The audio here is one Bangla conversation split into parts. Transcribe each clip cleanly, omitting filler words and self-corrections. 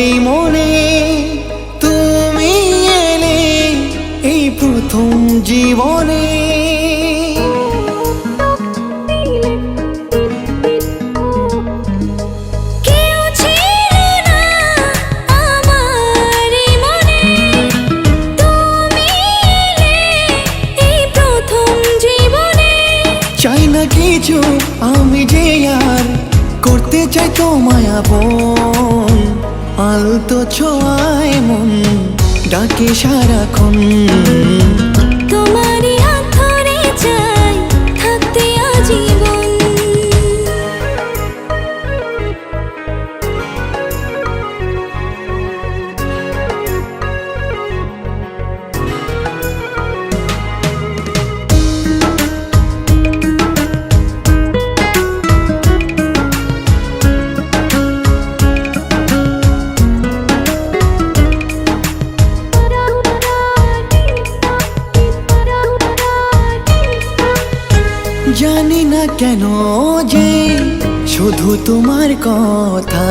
এই মনে তুমি এলে এই প্রথম জীবনে। চাই না কিছু আমি যে আর করতে চাই তোমায় আপন, আলতো ছোঁয়ায় মন ডাকে সারাক্ষণ। তোমারই হাত ধরে চাই থাকতে আজীবন। জানি না কেন যে শুধু তোমার কথা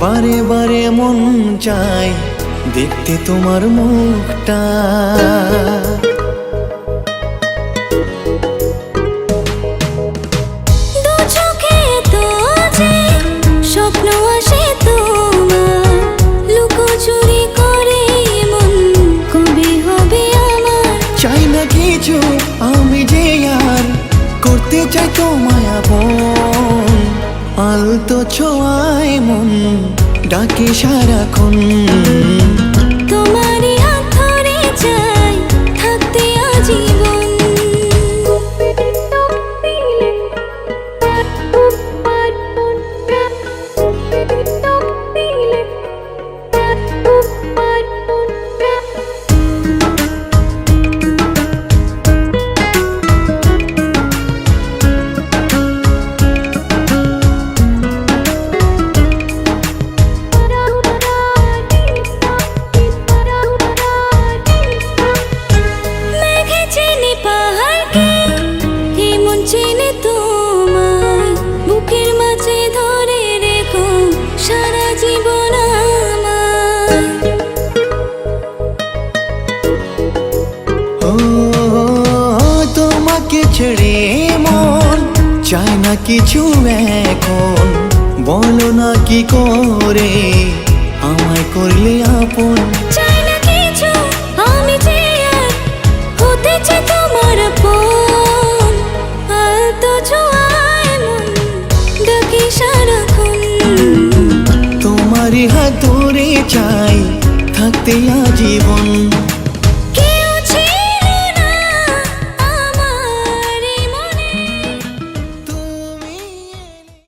বারে বারে মন চায় দেখতে তোমার মুখটা। দু চোখে তো যে স্বপ্ন আসে তোমার, লুকোচুরি করে মন কবে হবে আমার। চাই না কিছু আমি যে আর করতে চাই তোমায় আপন, আলতো ছোঁয়ায় মন ডাকে সারাক্ষণ। তোমারই হাত ধরে চাই থাকতে আজীবন। চেনে তোমায় বুকের মাঝে ধরে রেখো সারা জীবন আমায়। ও তোমাকে ছেড়ে মন চায় না কিছু এখন, বলো না কি করে আমায় করলে আপন। চাই না কিছু আমি যে আর হতে চাই তোমার আপন, আলতো ছোঁয়ায় মন ডাকে সারাক্ষণ। তোমারই হাত ধরে চাই থাকতে আজীবন।